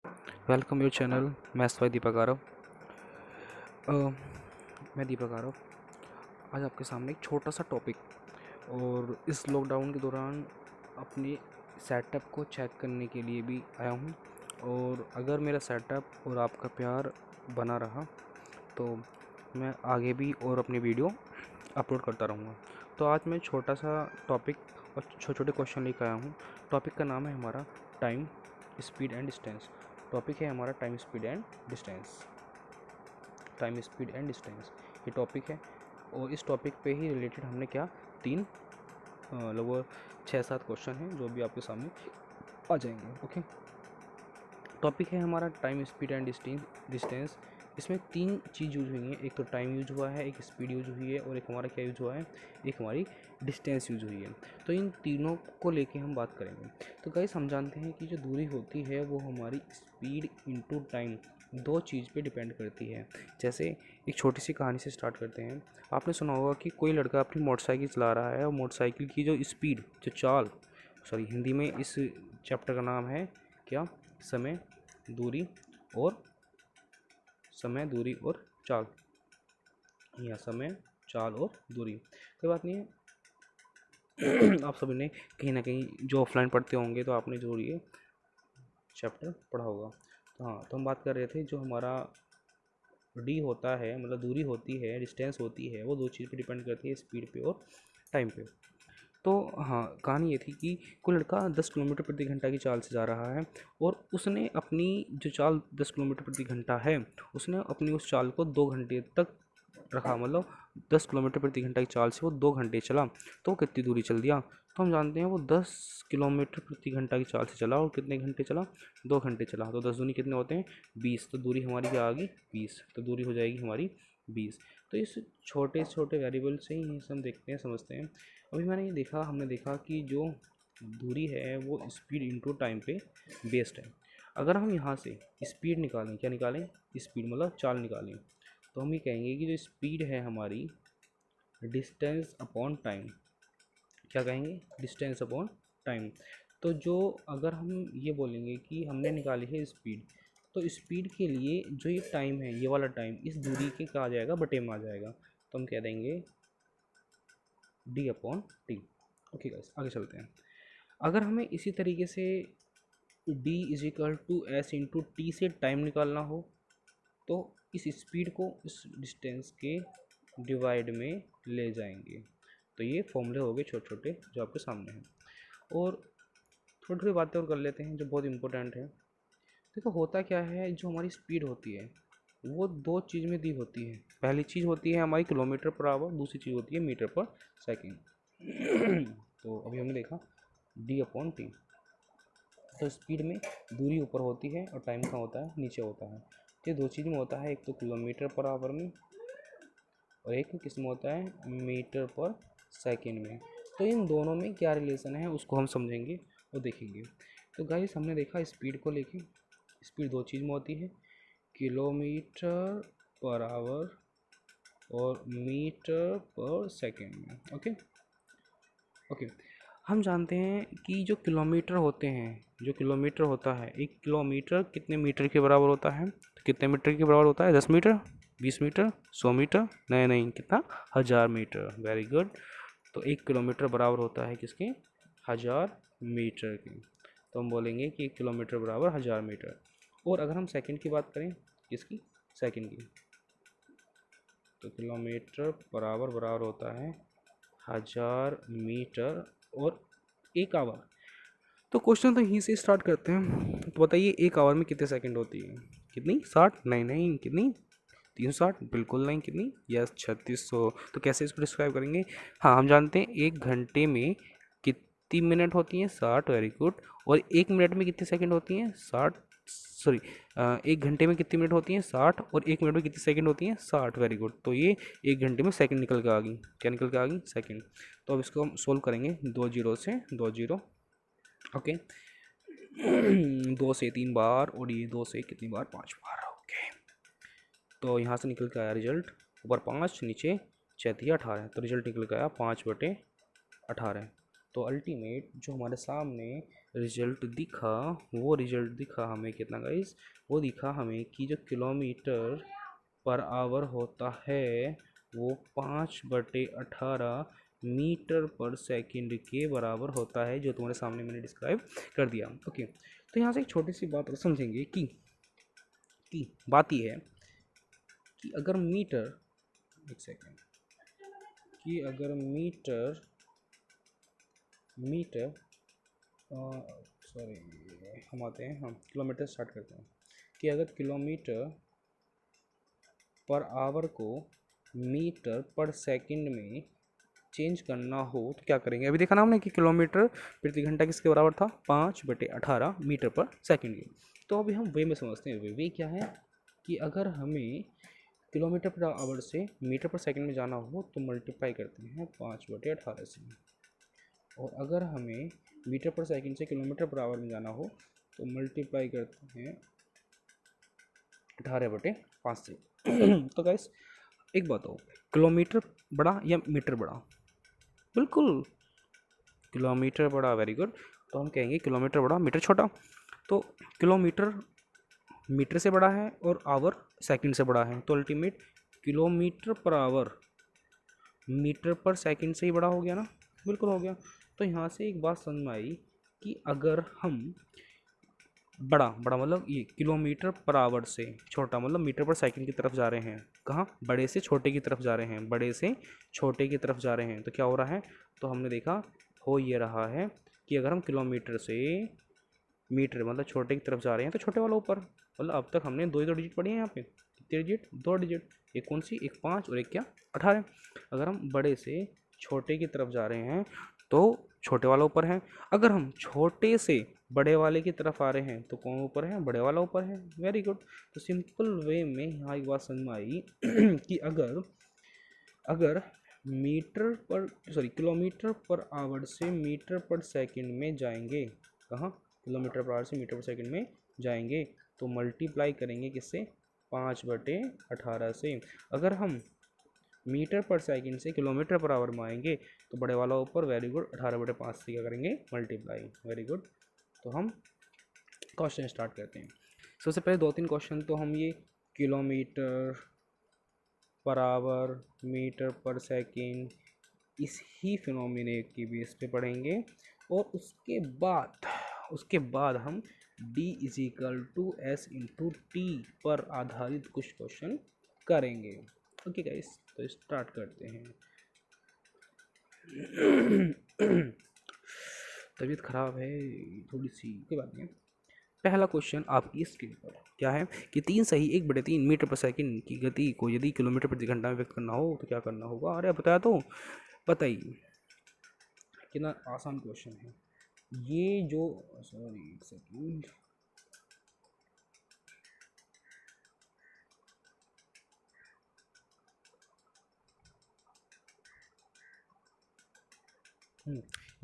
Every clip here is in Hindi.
Welcome your channel. Maths by Deepak Aarav. अ, मैं दीपक आरव आज आपके सामने एक छोटा सा टॉपिक और इस लॉकडाउन के दौरान अपने सेटअप को चेक करने के लिए भी आया हूँ। और अगर मेरा सेटअप और आपका प्यार बना रहा तो मैं आगे भी और अपनी वीडियो अपलोड करता रहूँगा। तो आज मैं छोटा सा टॉपिक और छोटे छोटे क्वेश्चन लेकर आया हूँ। टॉपिक का नाम है हमारा time, speed and distance. Topic है हमारा time, speed and distance. Time, speed and distance ये टॉपिक है। और इस टॉपिक पे ही रिलेटेड हमने क्या तीन लगभग 6-7 क्वेश्चन हैं जो भी आपके सामने आ जाएंगे। ओके, टॉपिक है हमारा टाइम, स्पीड एंड डिस्टेंस। इसमें तीन चीज़ यूज हुई हैं। एक तो टाइम यूज हुआ है, एक स्पीड यूज हुई है और एक हमारा क्या यूज हुआ है, एक हमारी डिस्टेंस यूज हुई है। तो इन तीनों को लेके हम बात करेंगे। तो गाइस हम जानते हैं कि जो दूरी होती है वो हमारी स्पीड इनटू टाइम दो चीज़ पे डिपेंड करती है। जैसे एक छोटी सी कहानी से स्टार्ट करते हैं। आपने सुना होगा कि कोई लड़का अपनी मोटरसाइकिल चला रहा है और मोटरसाइकिल की जो स्पीड, जो चाल, सॉरी हिंदी में इस चैप्टर का नाम है क्या, समय, दूरी और चाल, या समय, चाल और दूरी। कोई बात नहीं है। आप सभी ने कहीं ना कहीं जो ऑफलाइन पढ़ते होंगे तो आपने जरूर ये चैप्टर पढ़ा होगा। तो हाँ, तो हम बात कर रहे थे जो हमारा डी होता है, मतलब दूरी होती है, डिस्टेंस होती है, वो दो चीज़ पे डिपेंड करती है, स्पीड पे और टाइम पे। तो हाँ, कहानी ये थी कि कोई लड़का 10 किलोमीटर प्रति घंटा की चाल से जा रहा है और उसने अपनी जो चाल 10 किलोमीटर प्रति घंटा है, उसने अपनी उस चाल को 2 घंटे तक रखा। मतलब 10 किलोमीटर प्रति घंटा की चाल से वो 2 घंटे चला तो वो कितनी दूरी चल दिया। तो हम जानते हैं वो 10 किलोमीटर प्रति घंटा की चाल से चला और कितने घंटे चला, 2 घंटे चला। तो 10 दूनी कितने होते हैं, 20। तो दूरी हमारी क्या आ गई, 20। तो दूरी हो जाएगी हमारी 20। तो इस छोटे छोटे वेरिएबल से ही हम देखते हैं, समझते हैं। अभी हमने देखा कि जो दूरी है वो स्पीड इनटू टाइम पे बेस्ड है। अगर हम यहाँ से स्पीड निकालें, क्या निकालें, स्पीड मतलब चाल निकालें, तो हम ये कहेंगे कि जो स्पीड है हमारी डिस्टेंस अपॉन टाइम, क्या कहेंगे, डिस्टेंस अपॉन टाइम। तो जो अगर हम ये बोलेंगे कि हमने निकाली है स्पीड, तो स्पीड के लिए जो ये टाइम है, ये वाला टाइम इस दूरी के क्या आ जाएगा, बटे में आ जाएगा। तो हम कह देंगे D upon T. Okay guys, आगे चलते हैं। अगर हमें इसी तरीके से D is equal to S into T से टाइम निकालना हो तो इस स्पीड को इस डिस्टेंस के डिवाइड में ले जाएंगे। तो ये फॉर्मूले हो गए छोटे छोटे जो आपके सामने हैं। और थोड़ी थोड़ी बातें और कर लेते हैं जो बहुत इंपॉर्टेंट है। देखो होता क्या है, जो हमारी स्पीड होती है वो दो चीज़ में दी होती है। पहली चीज़ होती है हमारी किलोमीटर पर आवर, दूसरी चीज़ होती है मीटर पर सेकेंड। तो अभी हमने देखा डी अपॉन टी। तो स्पीड में दूरी ऊपर होती है और टाइम का होता है नीचे होता है। तो ये दो चीज़ में होता है, एक तो किलोमीटर पर आवर में और एक किस में होता है, मीटर पर सेकेंड में। तो इन दोनों में क्या रिलेशन है उसको हम समझेंगे और देखेंगे। तो गाइस हमने देखा स्पीड को लेके, स्पीड दो चीज़ में होती है, किलोमीटर पर आवर और मीटर पर सेकेंड में। ओके ओके, हम जानते हैं कि जो किलोमीटर होते हैं, जो किलोमीटर होता है, 1 किलोमीटर कितने मीटर के बराबर होता है, तो कितने मीटर के बराबर होता है, 10 मीटर, 20 मीटर, 100 मीटर, नहीं नहीं, कितना, 1000 मीटर। Very good. तो 1 किलोमीटर बराबर होता है किसके, 1000 मीटर के। तो हम बोलेंगे कि 1 किलोमीटर बराबर 1000 मीटर। और अगर हम सेकंड की बात करें, किसकी, सेकंड की, तो किलोमीटर बराबर बराबर होता है 1000 मीटर और 1 आवर। तो क्वेश्चन तो यहीं से स्टार्ट करते हैं। तो बताइए 1 आवर में कितने सेकंड होती है, कितनी, 60, नहीं नहीं, कितनी, 360, बिल्कुल नहीं, कितनी, यस 3600। तो कैसे इसको डिस्क्राइब करेंगे, हाँ हम जानते हैं 1 घंटे में कितनी मिनट होती हैं, 60, वेरी गुड। और 1 मिनट में कितनी सेकंड होती हैं, 60, सॉरी, 1 घंटे में कितनी मिनट होती हैं, 60, और 1 मिनट में कितनी सेकंड होती हैं, 60, वेरी गुड। तो ये 1 घंटे में सेकंड निकल के आ गई, क्या निकल के आ गई, सेकंड। तो अब इसको हम सोल्व करेंगे, 2 जीरो से 2 जीरो। ओके, 2 से 3 बार और ये 2 से कितनी बार, 5 बार। ओके, तो यहाँ से निकल के आया रिजल्ट, ऊपर 5 नीचे 6 × 18। तो रिजल्ट निकल के आया 5/18। तो अल्टीमेट जो हमारे सामने रिजल्ट दिखा, वो रिजल्ट दिखा हमें कितना गाइस, वो दिखा हमें कि जो किलोमीटर पर आवर होता है वो 5/18 मीटर पर सेकंड के बराबर होता है, जो तुम्हारे सामने मैंने डिस्क्राइब कर दिया। ओके, तो यहाँ से एक छोटी सी बात और समझेंगे कि बात ये है कि अगर मीटर, एक सेकेंड, कि अगर मीटर मीटर सॉरी, हम आते हैं, हम किलोमीटर स्टार्ट करते हैं, कि अगर किलोमीटर पर आवर को मीटर पर सेकंड में चेंज करना हो तो क्या करेंगे। अभी देखा ना हमने कि किलोमीटर प्रति घंटा किसके बराबर था, 5/18 मीटर पर सेकंड के। तो अभी हम वे में समझते हैं। वे क्या है कि अगर हमें किलोमीटर पर आवर से मीटर पर सेकंड में जाना हो तो मल्टीप्लाई करते हैं 5/18 से, और अगर हमें मीटर पर सेकंड से किलोमीटर पर आवर में जाना हो तो मल्टीप्लाई करते हैं 18/5 से। तो गाइस एक बात हो, किलोमीटर बड़ा या मीटर बड़ा? बिल्कुल किलोमीटर बड़ा, वेरी गुड। तो हम कहेंगे किलोमीटर बड़ा मीटर छोटा। तो किलोमीटर मीटर से बड़ा है और आवर सेकंड से बड़ा है, तो ultimate kilometre per hour metre per second से ही बड़ा हो गया ना, बिल्कुल हो गया। तो यहाँ से एक बात समझ में आई कि अगर हम बड़ा बड़ा मतलब ये किलोमीटर पर आवर से छोटा मतलब मीटर पर सेकंड की तरफ जा रहे हैं, कहाँ, बड़े से छोटे की तरफ जा रहे हैं, बड़े से छोटे की तरफ जा रहे हैं, तो क्या हो रहा है, तो हमने देखा हो ये रहा है कि अगर हम किलोमीटर से मीटर मतलब छोटे की तरफ जा रहे हैं तो छोटे वाला ऊपर, मतलब अब तक हमने दो ही दो डिजिट पढ़ी हैं यहाँ पे, कितने डिजिट, दो डिजिट, एक कौन सी, एक 5 और एक क्या, 18। अगर हम बड़े से छोटे की तरफ जा रहे हैं तो छोटे वाला ऊपर है, अगर हम छोटे से बड़े वाले की तरफ आ रहे हैं तो कौन ऊपर है, बड़े वाला ऊपर है, वेरी गुड। तो सिंपल वे में यहाँ एक बात समझ में आई कि अगर अगर मीटर पर सॉरी किलोमीटर पर आवर से मीटर पर सेकंड में जाएंगे, कहाँ, किलोमीटर पर आवर से मीटर पर सेकंड में जाएंगे तो मल्टीप्लाई करेंगे किससे, 5/18 से। अगर हम मीटर पर सेकंड से किलोमीटर पर आवर में आएंगे तो बड़े वाला ऊपर, वेरी गुड, 18/5 से क्या करेंगे, मल्टीप्लाई, वेरी गुड। तो हम क्वेश्चन स्टार्ट करते हैं। सबसे पहले 2-3 क्वेश्चन तो हम ये kilometre per hour, metre per second, इस ही फिनोमिने की बेस पे पढ़ेंगे, और उसके बाद हम D=S/T पर आधारित कुछ क्वेश्चन करेंगे। ओके गाइस, तो स्टार्ट करते हैं। तबीयत खराब है थोड़ी सी, कोई बात नहीं। पहला क्वेश्चन आपकी स्क्रीन पर क्या है कि 3 मीटर पर सेकंड की गति को यदि किलोमीटर प्रति घंटा में व्यक्त करना हो तो क्या करना होगा। अरे बताया तो, बताइए, कितना आसान क्वेश्चन है ये। जो सॉरी एक सेकंड,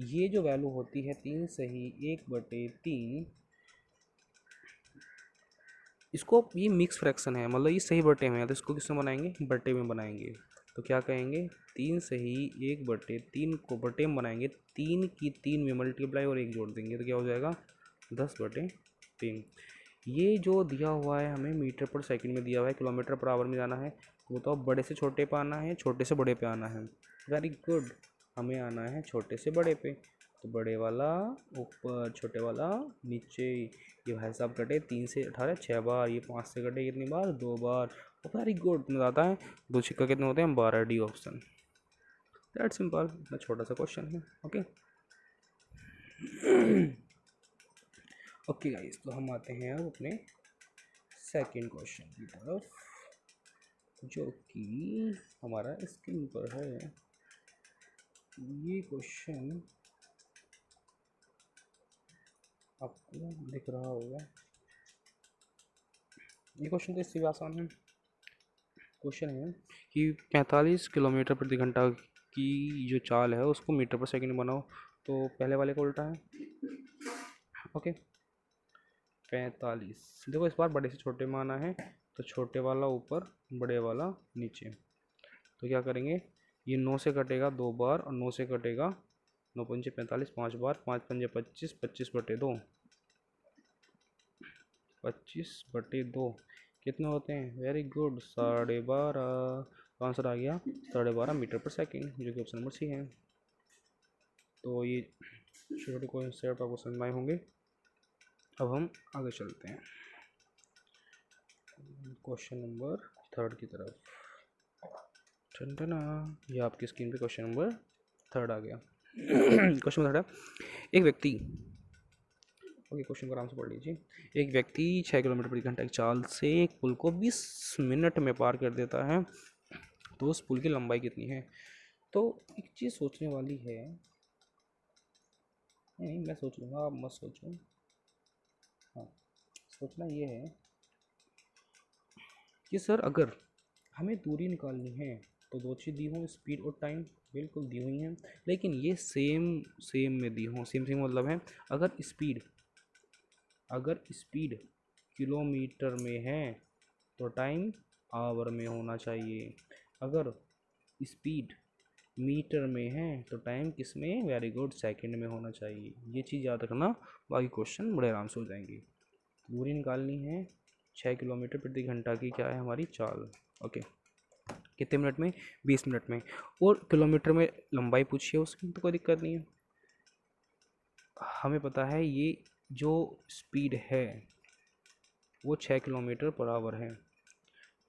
ये जो वैल्यू होती है 3 1/3, इसको ये मिक्स फ्रैक्शन है, मतलब ये सही बटे में है, तो इसको किसमें बनाएंगे, बटे में बनाएंगे। तो क्या कहेंगे, 3 1/3 को बटे में बनाएंगे, 3 की 3 में मल्टीप्लाई और 1 जोड़ देंगे तो क्या हो जाएगा, 10/3। ये जो दिया हुआ है हमें मीटर पर सेकंड में दिया हुआ है, किलोमीटर पर आवर में जाना है, वो तो अब बड़े से छोटे पे आना है, छोटे से बड़े पे आना है, वेरी गुड। हमें आना है छोटे से बड़े पे, तो बड़े वाला ऊपर, छोटे वाला नीचे। ये भाई साहब कटे 3 से 18 6 बार, ये 5 से कटे कितनी बार, 2 बार। वेरी गुड, मजा आता है। 2 सिक्का कितने होते हैं, 12, डी ऑप्शन, दैट सिंपल, इतना छोटा सा क्वेश्चन है। ओके ओके गाइस, तो हम आते हैं अब अपने सेकंड क्वेश्चन की तरफ, जो कि हमारा स्क्रीन पर है। ये क्वेश्चन आपको दिख रहा होगा, ये क्वेश्चन तो इससे भी आसान है। क्वेश्चन है कि 45 किलोमीटर प्रति घंटा की जो चाल है उसको मीटर पर सेकंड बनाओ, तो पहले वाले को उल्टा है। ओके, 45, देखो इस बार बड़े से छोटे में आना है, तो छोटे वाला ऊपर, बड़े वाला नीचे। तो क्या करेंगे, ये 9 से कटेगा 2 बार और 9 से कटेगा 9 पंजे 45, 5 बार 5 पंजे 25, 25/2, 25/2 कितने होते हैं? Very good, 12.5। तो आंसर आ गया 12.5 मीटर पर सेकेंड, जो कि ऑप्शन नंबर सी है। तो ये छोटे कॉन्सेप्ट आपको समझ में आए होंगे। अब हम आगे चलते हैं क्वेश्चन नंबर 3 की तरफ। ठंडना, ये आपकी स्क्रीन पे क्वेश्चन नंबर 3 आ गया। क्वेश्चन नंबर 3 है, एक व्यक्ति, ओके क्वेश्चन को आराम से पढ़ लीजिए। एक व्यक्ति 6 किलोमीटर प्रति घंटा की चाल से एक पुल को 20 मिनट में पार कर देता है, तो उस पुल की लंबाई कितनी है? तो एक चीज़ सोचने वाली है, नहीं मैं सोच लूँगा, आप मत सोचो। हाँ, सोचना ये है कि सर अगर हमें दूरी निकालनी है तो दो चीज़ दी हों, स्पीड और टाइम बिल्कुल दी हुई हैं, लेकिन ये सेम में दी हों। सेम मतलब है, अगर स्पीड किलोमीटर में है तो टाइम आवर में होना चाहिए, अगर स्पीड मीटर में है तो टाइम किस में? वेरी गुड, सेकंड में होना चाहिए। ये चीज़ याद रखना, बाकी क्वेश्चन बड़े आराम से हो जाएंगे। दूरी निकालनी है 6 किलोमीटर प्रति घंटा की, क्या है हमारी चाल, ओके। कितने मिनट में? 20 मिनट में। और किलोमीटर में लंबाई पूछी है, उसकी तो कोई दिक्कत नहीं है। हमें पता है ये जो स्पीड है वो 6 किलोमीटर पर आवर है,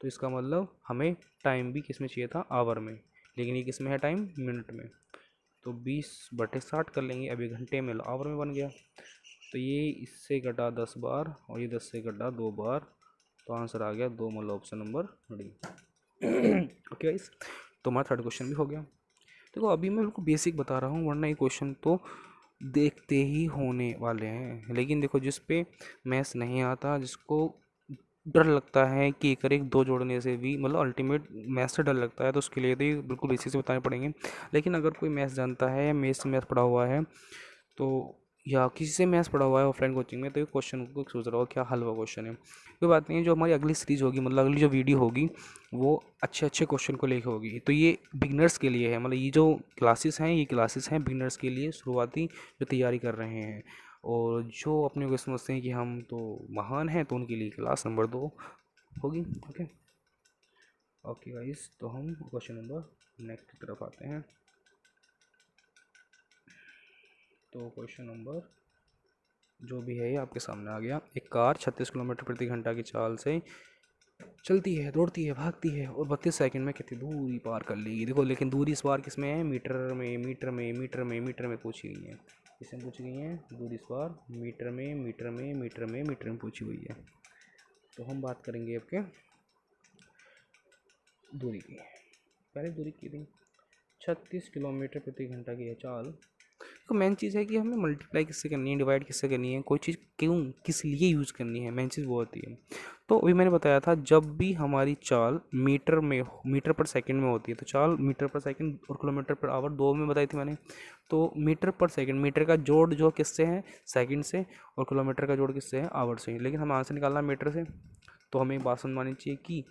तो इसका मतलब हमें टाइम भी किस में चाहिए था? आवर में। लेकिन ये किस में है टाइम? मिनट में। तो 20/60 कर लेंगे, अभी घंटे में आवर में बन गया। तो ये इससे घटा 10 बार और ये 10 से घटा 2 बार, तो आंसर आ गया 2, मतलब option number D. Okay guys, तो हमारा 3rd क्वेश्चन भी हो गया। देखो अभी मैं बिल्कुल बेसिक बता रहा हूँ, वरना ये क्वेश्चन तो देखते ही होने वाले हैं। लेकिन देखो जिस पे मैथ्स नहीं आता, जिसको डर लगता है कि एक और एक 2 जोड़ने से भी, मतलब अल्टीमेट मैथ्स से डर लगता है, तो उसके लिए तो ये बिल्कुल बेसिक से बताने पड़ेंगे। लेकिन अगर कोई मैथ्स जानता है या मैथ्स पढ़ा हुआ है, तो या किसी से मैथ्स पढ़ा हुआ है ऑफलाइन कोचिंग में, तो ये क्वेश्चन को सोच रहा हो क्या हल हुआ क्वेश्चन है। कोई बात नहीं है, जो हमारी अगली सीरीज होगी, मतलब अगली जो वीडियो होगी, वो अच्छे क्वेश्चन को लेकर होगी। तो ये बिगनर्स के लिए है, मतलब ये जो क्लासेस हैं, ये क्लासेस हैं बिगनर्स के लिए, शुरुआती जो तैयारी कर रहे हैं। और जो अपने को समझते हैं कि हम तो महान हैं, तो उनके लिए क्लास नंबर 2 होगी। ओके ओके गाइस, तो हम क्वेश्चन नंबर नेक्स्ट की तरफ आते हैं। तो क्वेश्चन नंबर जो भी है ये आपके सामने आ गया। एक कार 36 किलोमीटर प्रति घंटा की चाल से चलती है, दौड़ती है, भागती है और 32 सेकंड में कितनी दूरी पार कर लेगी? देखो लेकिन दूरी इस बार किस में है? मीटर में पूछी गई है। किसमें पूछी गई है? दूरी इस बार मीटर में पूछी हुई है। तो हम बात करेंगे आपके दूरी की। पहले दूरी की थी 36 किलोमीटर प्रति घंटा की है चाल। तो मेन चीज़ है कि हमें मल्टीप्लाई किससे करनी है, डिवाइड किससे करनी है, कोई चीज़ क्यों किस लिए यूज़ करनी है, मेन चीज़ वो होती है। तो अभी मैंने बताया था, जब भी हमारी चाल मीटर पर सेकंड में होती है, तो चाल मीटर पर सेकंड और किलोमीटर पर आवर 2 में बताई थी मैंने। तो मीटर पर सेकंड, मीटर का जोड़ जो किससे है? सेकंड से। और किलोमीटर का जोड़ किससे है? आवर से। लेकिन हमें आंसर निकालना मीटर से, तो हमें एक बात समझ में आनी चाहिए कि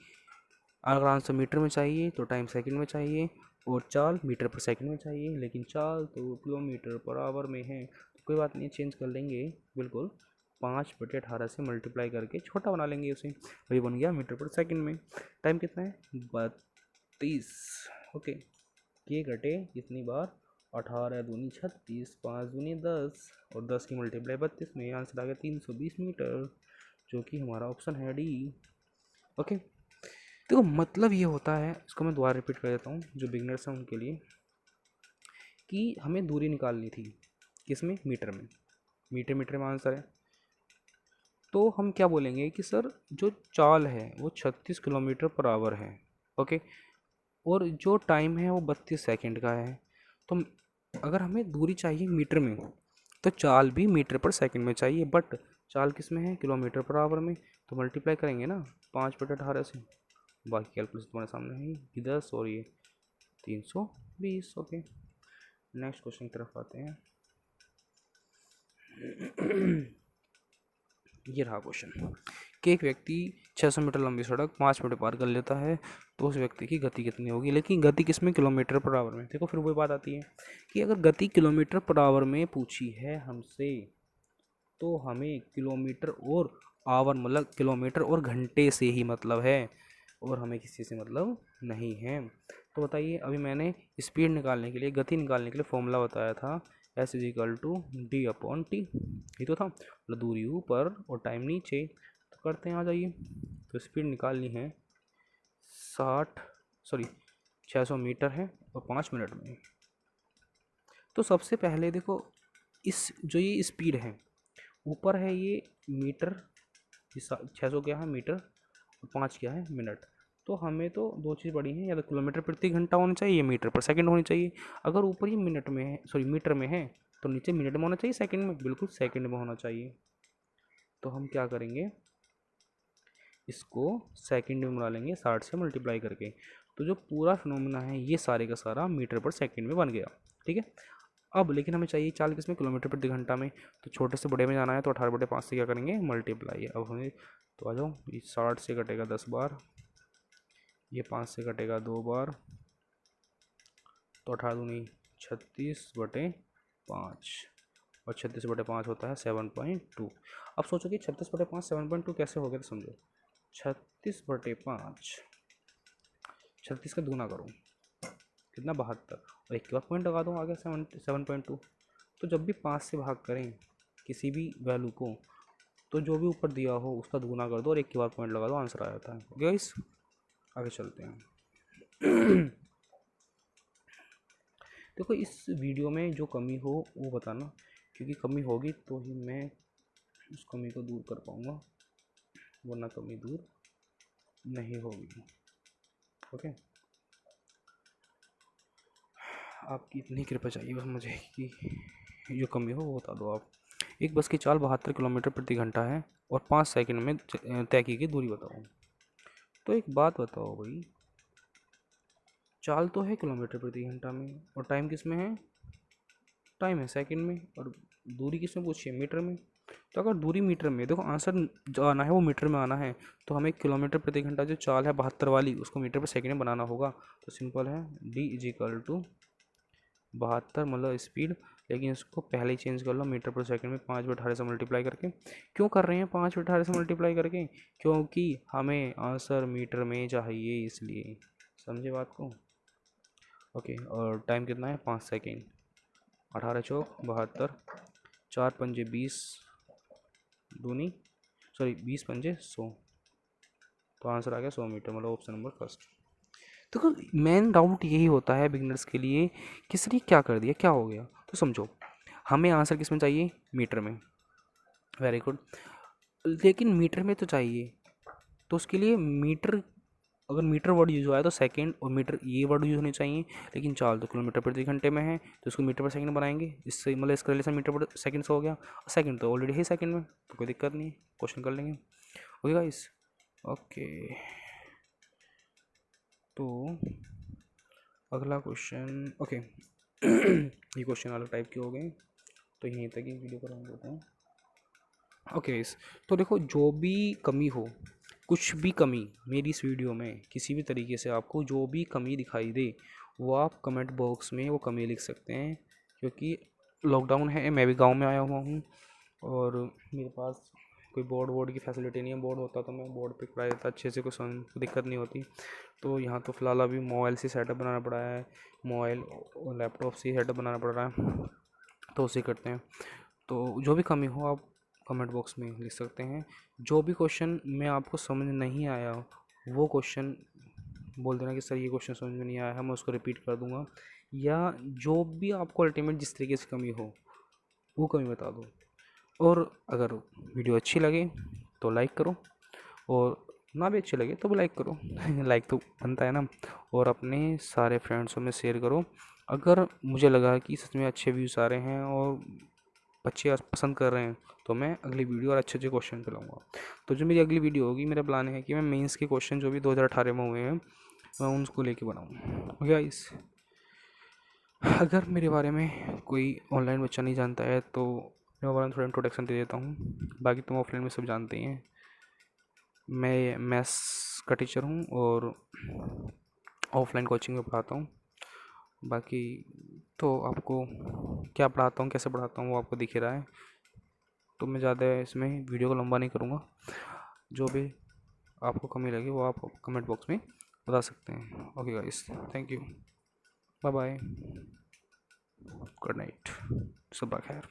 अगर आंसर मीटर में चाहिए तो टाइम सेकंड में चाहिए, और चाल मीटर पर सेकंड में चाहिए, लेकिन चाल तो किलोमीटर पर आवर में है। तो कोई बात नहीं, चेंज कर लेंगे बिल्कुल, 5/18 से मल्टीप्लाई करके छोटा बना लेंगे उसे, वही बन गया मीटर पर सेकंड में। टाइम कितना है? 32। ओके, ये घटे कितनी बार? 18 दूनी 36, 5 दूनी 10 और 10 की मल्टीप्लाई 32 में, आंसर आ गया 320 मीटर, जो कि हमारा ऑप्शन है डी। ओके, देखो मतलब ये होता है, इसको मैं दोबारा रिपीट कर देता हूँ जो बिगनर्स हैं उनके लिए, कि हमें दूरी निकालनी थी किसमें? मीटर में। मीटर में आंसर है। तो हम क्या बोलेंगे कि सर जो चाल है वो 36 किलोमीटर पर आवर है, ओके, और जो टाइम है वो 32 सेकंड का है। तो अगर हमें दूरी चाहिए मीटर में, तो चाल भी मीटर पर सेकंड में चाहिए, बट चाल किस में है? किलोमीटर पर आवर में। तो मल्टीप्लाई करेंगे ना 5/18 से, बाकी कैलकुलेशन तुम्हारे सामने है, ये 10 और ये 320। ओके, नेक्स्ट क्वेश्चन की तरफ आते हैं। ये रहा क्वेश्चन कि एक व्यक्ति 600 मीटर लंबी सड़क 5 मिनट पार कर लेता है, तो उस व्यक्ति की गति कितनी होगी। लेकिन गति किस में, किलोमीटर पर आवर में। देखो फिर वही बात आती है कि अगर गति किलोमीटर पर आवर में पूछी है हमसे, तो हमें किलोमीटर और आवर मतलब किलोमीटर और घंटे से ही मतलब है, और हमें किसी से मतलब नहीं है। तो बताइए, अभी मैंने स्पीड निकालने के लिए, गति निकालने के लिए फॉर्मूला बताया था, S is equal to D upon T, ये तो था, मतलब दूरी ऊपर और टाइम नीचे। तो करते हैं, आ जाइए। तो स्पीड निकालनी है 600 मीटर है और 5 मिनट में। तो सबसे पहले देखो, इस जो ये स्पीड है, ऊपर है ये मीटर, 600 क्या है मीटर, और 5 क्या है मिनट। तो हमें तो दो चीज़ बड़ी हैं, या तो किलोमीटर प्रति घंटा होना चाहिए या मीटर पर सेकंड होनी चाहिए। अगर ऊपर ये मिनट में है, सॉरी मीटर में है, तो नीचे मिनट में होना चाहिए, सेकंड में, बिल्कुल सेकंड में होना चाहिए। तो हम क्या करेंगे, इसको सेकंड में बना लेंगे 60 से मल्टीप्लाई करके। तो जो पूरा फिनोमिना है ये सारे का सारा मीटर पर सेकंड में बन गया। ठीक है, अब लेकिन हमें चाहिए चाल किस में, किलोमीटर प्रति घंटा में। तो छोटे से बड़े में जाना है, तो 18/5 से क्या करेंगे, मल्टीप्लाई। अब हमें तो आ जाओ, ये 60 से कटेगा 10 बार, ये 5 से कटेगा 2 बार, तो 18×2 = 36/5, और 36/5 होता है 7.2। अब सोचो कि 36/5 7.2 कैसे हो गया, तो समझो 36/5, 36 का दूना करो, कितना 72, और एक के बाद पॉइंट लगा दो आगे 7.2। तो जब भी 5 से भाग करें किसी भी वैल्यू को, तो जो भी ऊपर दिया हो उसका दुगुना कर दो और एक के बाद पॉइंट लगा दो, आंसर आ जाता है। गाइस आगे चलते हैं। देखो इस वीडियो में जो कमी हो वो बताना, क्योंकि कमी होगी तो ही मैं उस कमी को दूर कर पाऊँगा, वरना कमी दूर नहीं होगी। ओके, आपकी इतनी कृपा चाहिए बस मुझे कि जो कमी हो वो बता दो आप। एक बस की चाल 72 किलोमीटर प्रति घंटा है और 5 सेकंड में तय की गई दूरी बताओ। तो एक बात बताओ भाई, चाल तो है किलोमीटर प्रति घंटा में, और टाइम किस में है, टाइम है सेकंड में, और दूरी किस में पूछी है, मीटर में। तो अगर दूरी मीटर में, देखो आंसर जो आना है वो मीटर में आना है, तो हमें किलोमीटर प्रति घंटा जो चाल है 72 वाली, उसको मीटर पर सेकंड में बनाना होगा। तो सिंपल है, डी इज इक्वल टू 72 मतलब स्पीड, लेकिन इसको पहले ही चेंज कर लो मीटर पर सेकंड में, 5/18 से मल्टीप्लाई करके। क्यों कर रहे हैं 5/18 से मल्टीप्लाई करके, क्योंकि हमें आंसर मीटर में चाहिए, इसलिए। समझे बात को। ओके, और टाइम कितना है, 5 सेकेंड, 18 चौक 72, 4 पंजे 20, दूनी सॉरी 20 पंजे 100, तो आंसर आ गया 100 मीटर, मतलब ऑप्शन नंबर फर्स्ट। देखो मेन डाउट यही होता है बिगनर्स के लिए कि सर ये क्या कर दिया, क्या हो गया। तो समझो, हमें आंसर किस में चाहिए, मीटर में, वेरी गुड, लेकिन मीटर में तो चाहिए, तो उसके लिए मीटर, अगर मीटर वर्ड यूज हुआ है तो सेकंड और मीटर ये वर्ड यूज होने चाहिए। लेकिन चाल तो किलोमीटर प्रति घंटे में है, तो इसको मीटर पर सेकंड बनाएंगे, इससे मतलब इसका रिलेशन मीटर पर सेकंड से हो गया, और सेकंड तो ऑलरेडी है सेकंड में, तो कोई दिक्कत नहीं है, क्वेश्चन कर लेंगे। ओके गाइस, ओके, तो अगला क्वेश्चन, ओके। ये क्वेश्चन अलग टाइप के हो गए, तो यहीं तक ही वीडियो को रन करते हैं। ओके गाइस, तो देखो जो भी कमी हो, कुछ भी कमी मेरी इस वीडियो में किसी भी तरीके से आपको जो भी कमी दिखाई दे, वो आप कमेंट बॉक्स में वो कमी लिख सकते हैं। क्योंकि लॉकडाउन है, मैं भी गांव में आया हुआ हूँ, और मेरे पास कोई बोर्ड की फैसिलिटी नहीं है। बोर्ड होता तो मैं बोर्ड पे पढ़ा देता अच्छे से, कोई दिक्कत नहीं होती। तो यहाँ तो फ़िलहाल अभी मोबाइल से सेटअप बनाना पड़ा है, मोबाइल और लैपटॉप से सेटअप बनाना पड़ रहा है, तो उसे करते हैं। तो जो भी कमी हो आप कमेंट बॉक्स में लिख सकते हैं। जो भी क्वेश्चन में आपको समझ नहीं आया, वो क्वेश्चन बोल देना कि सर ये क्वेश्चन समझ में नहीं आया है, मैं उसको रिपीट कर दूंगा। या जो भी आपको अल्टीमेट जिस तरीके से कमी हो, वो कमी बता दो। और अगर वीडियो अच्छी लगे तो लाइक करो, और ना भी अच्छी लगे तो भी लाइक करो। लाइक तो बनता है ना। और अपने सारे फ्रेंड्सों में शेयर करो। अगर मुझे लगा कि सच में अच्छे व्यूज़ आ रहे हैं और बच्चे पसंद कर रहे हैं, तो मैं अगली वीडियो और अच्छे अच्छे क्वेश्चन पे लाऊंगा। तो जो मेरी अगली वीडियो होगी, मेरा प्लान है कि मैं मेंस के क्वेश्चन जो भी 2018 में हुए हैं, मैं उनको लेके बनाऊँ। गाइस, अगर मेरे बारे में कोई ऑनलाइन बच्चा नहीं जानता है, तो मैं बारे में थोड़ा इंट्रोडक्शन दे देता हूँ। बाकी तुम ऑफलाइन में सब जानते ही हैं। मैं मैथ्स का टीचर हूँ और ऑफलाइन कोचिंग में पढ़ाता हूँ। बाकी तो आपको क्या पढ़ाता हूँ, कैसे पढ़ाता हूँ, वो आपको दिख ही रहा है, तो मैं ज़्यादा इसमें वीडियो को लंबा नहीं करूँगा। जो भी आपको कमी लगी वो आप कमेंट बॉक्स में बता सकते हैं। Okay guys, thank you, bye bye, good night, सुबह खैर।